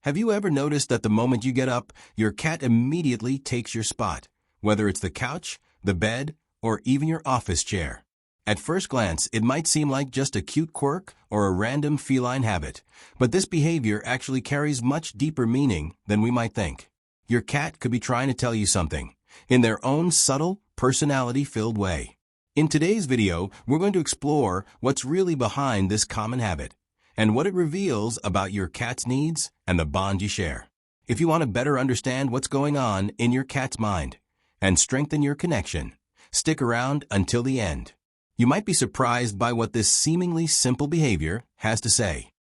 Have you ever noticed that the moment you get up, your cat immediately takes your spot, whether it's the couch, the bed, or even your office chair? At first glance, it might seem like just a cute quirk or a random feline habit, but this behavior actually carries much deeper meaning than we might think. Your cat could be trying to tell you something, in their own subtle, personality-filled way. In today's video, we're going to explore what's really behind this common habit, and what it reveals about your cat's needs and the bond you share. If you want to better understand what's going on in your cat's mind and strengthen your connection, stick around until the end. You might be surprised by what this seemingly simple behavior has to say.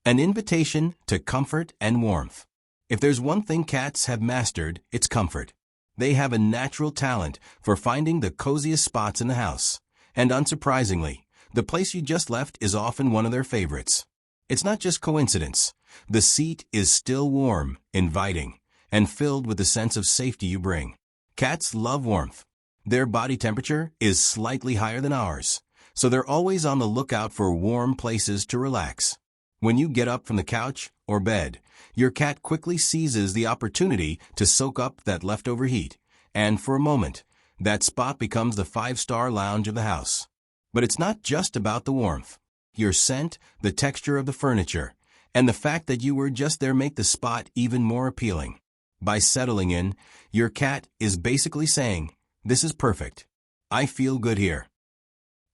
An invitation to comfort and warmth. If there's one thing cats have mastered, it's comfort. They have a natural talent for finding the coziest spots in the house, and unsurprisingly, the place you just left is often one of their favorites. It's not just coincidence. The seat is still warm, inviting, and filled with the sense of safety you bring. Cats love warmth. Their body temperature is slightly higher than ours, so they're always on the lookout for warm places to relax. When you get up from the couch or bed, your cat quickly seizes the opportunity to soak up that leftover heat, and for a moment, that spot becomes the five-star lounge of the house. But it's not just about the warmth. Your scent, the texture of the furniture, and the fact that you were just there make the spot even more appealing. By settling in, your cat is basically saying, "This is perfect. I feel good here."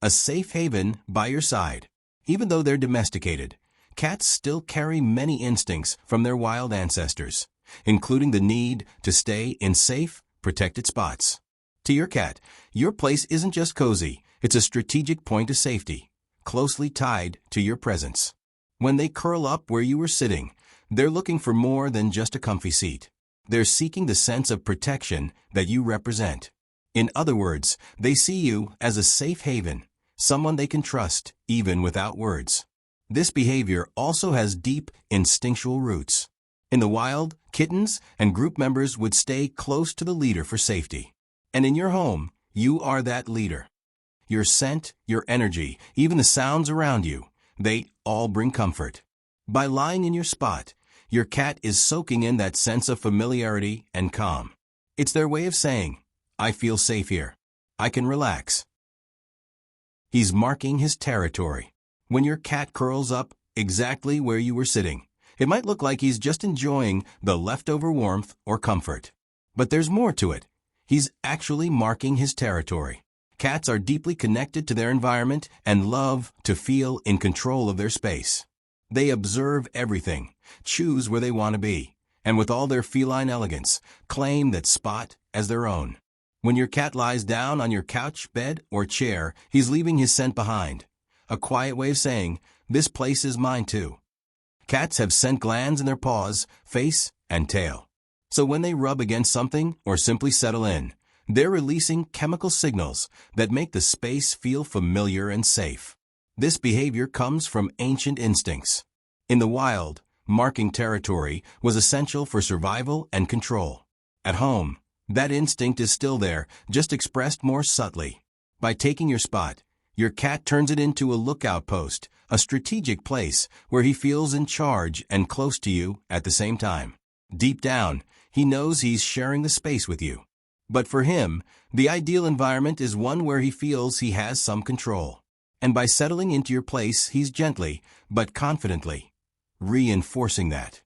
A safe haven by your side. Even though they're domesticated, cats still carry many instincts from their wild ancestors, including the need to stay in safe, protected spots. To your cat, your place isn't just cozy, it's a strategic point of safety, closely tied to your presence. When they curl up where you were sitting, they're looking for more than just a comfy seat. They're seeking the sense of protection that you represent. In other words, they see you as a safe haven, someone they can trust, even without words. This behavior also has deep, instinctual roots. In the wild, kittens and group members would stay close to the leader for safety. And in your home, you are that leader. Your scent, your energy, even the sounds around you, they all bring comfort. By lying in your spot, your cat is soaking in that sense of familiarity and calm. It's their way of saying, "I feel safe here. I can relax." He's marking his territory. When your cat curls up exactly where you were sitting, it might look like he's just enjoying the leftover warmth or comfort. But there's more to it. He's actually marking his territory. Cats are deeply connected to their environment and love to feel in control of their space. They observe everything, choose where they want to be, and with all their feline elegance, claim that spot as their own. When your cat lies down on your couch, bed, or chair, he's leaving his scent behind. A quiet way of saying, "This place is mine too." Cats have scent glands in their paws, face, and tail. So when they rub against something or simply settle in, they're releasing chemical signals that make the space feel familiar and safe. This behavior comes from ancient instincts. In the wild, marking territory was essential for survival and control. At home, that instinct is still there, just expressed more subtly. By taking your spot, your cat turns it into a lookout post, a strategic place where he feels in charge and close to you at the same time. Deep down, he knows he's sharing the space with you. But for him, the ideal environment is one where he feels he has some control. And by settling into your place, he's gently, but confidently, reinforcing that.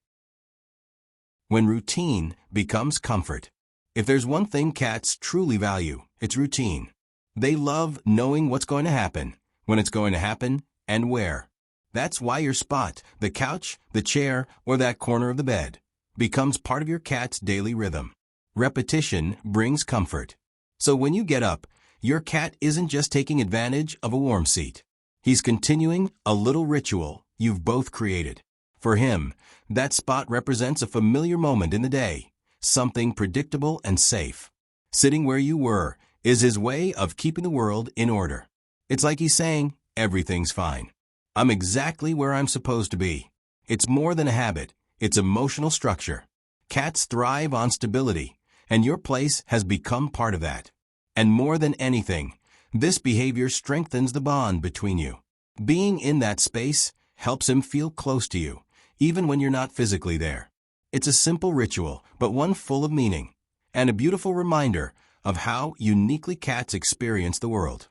When routine becomes comfort. If there's one thing cats truly value, it's routine. They love knowing what's going to happen, when it's going to happen, and where. That's why your spot, the couch, the chair, or that corner of the bed, becomes part of your cat's daily rhythm. Repetition brings comfort. So when you get up, your cat isn't just taking advantage of a warm seat. He's continuing a little ritual you've both created. For him, that spot represents a familiar moment in the day, something predictable and safe. Sitting where you were is his way of keeping the world in order. It's like he's saying, "Everything's fine. I'm exactly where I'm supposed to be." It's more than a habit, it's emotional structure. Cats thrive on stability, and your place has become part of that. And more than anything, this behavior strengthens the bond between you. Being in that space helps him feel close to you, even when you're not physically there. It's a simple ritual, but one full of meaning, and a beautiful reminder of how uniquely cats experience the world.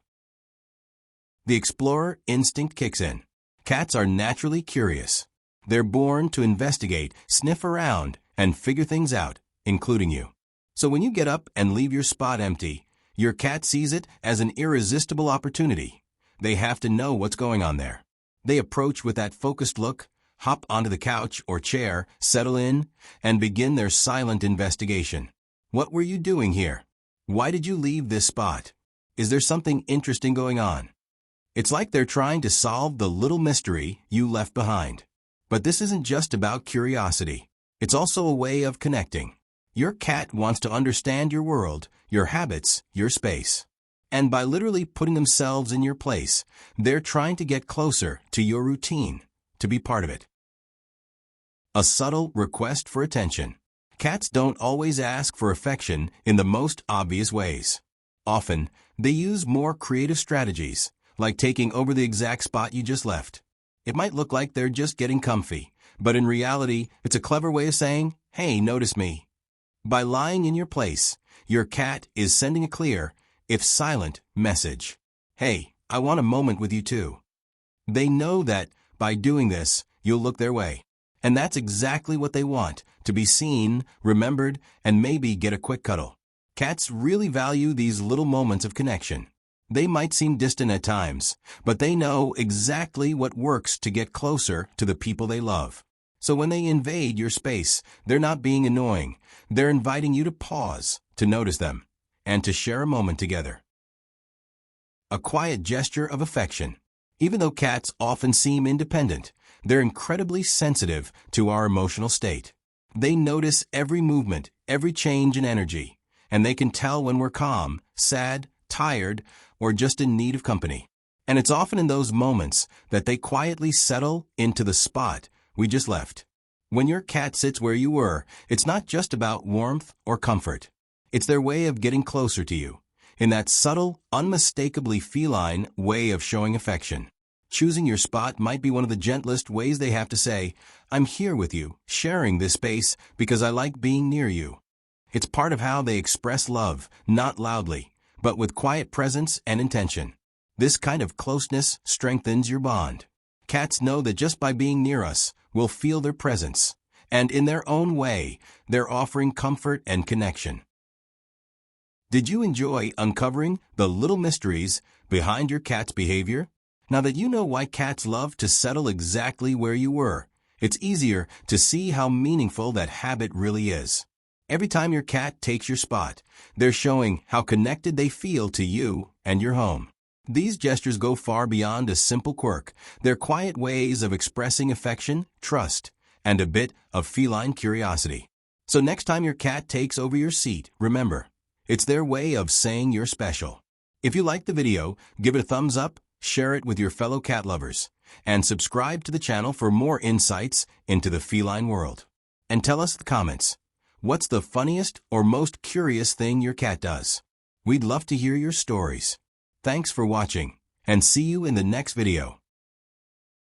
The explorer instinct kicks in. Cats are naturally curious. They're born to investigate, sniff around, and figure things out, including you. So when you get up and leave your spot empty, your cat sees it as an irresistible opportunity. They have to know what's going on there. They approach with that focused look, hop onto the couch or chair, settle in, and begin their silent investigation. What were you doing here? Why did you leave this spot? Is there something interesting going on? It's like they're trying to solve the little mystery you left behind. But this isn't just about curiosity. It's also a way of connecting. Your cat wants to understand your world, your habits, your space. And by literally putting themselves in your place, they're trying to get closer to your routine, to be part of it. A subtle request for attention. Cats don't always ask for affection in the most obvious ways. Often, they use more creative strategies, like taking over the exact spot you just left. It might look like they're just getting comfy, but in reality, it's a clever way of saying, "Hey, notice me." By lying in your place, your cat is sending a clear, if silent, message. "Hey, I want a moment with you too." They know that, by doing this, you'll look their way. And that's exactly what they want, to be seen, remembered, and maybe get a quick cuddle. Cats really value these little moments of connection. They might seem distant at times, but they know exactly what works to get closer to the people they love. So when they invade your space, they're not being annoying. They're inviting you to pause, to notice them, and to share a moment together. A quiet gesture of affection. Even though cats often seem independent, they're incredibly sensitive to our emotional state. They notice every movement, every change in energy, and they can tell when we're calm, sad, tired, or just in need of company. And it's often in those moments that they quietly settle into the spot we just left. When your cat sits where you were, it's not just about warmth or comfort. It's their way of getting closer to you, in that subtle, unmistakably feline way of showing affection. Choosing your spot might be one of the gentlest ways they have to say, "I'm here with you, sharing this space because I like being near you." It's part of how they express love, not loudly, but with quiet presence and intention. This kind of closeness strengthens your bond. Cats know that just by being near us, we'll feel their presence, and in their own way, they're offering comfort and connection. Did you enjoy uncovering the little mysteries behind your cat's behavior? Now that you know why cats love to settle exactly where you were, it's easier to see how meaningful that habit really is. Every time your cat takes your spot, they're showing how connected they feel to you and your home. These gestures go far beyond a simple quirk. They're quiet ways of expressing affection, trust, and a bit of feline curiosity. So next time your cat takes over your seat, remember, it's their way of saying you're special. If you liked the video, give it a thumbs up, share it with your fellow cat lovers, and subscribe to the channel for more insights into the feline world. And tell us in the comments, what's the funniest or most curious thing your cat does? We'd love to hear your stories. Thanks for watching, and see you in the next video.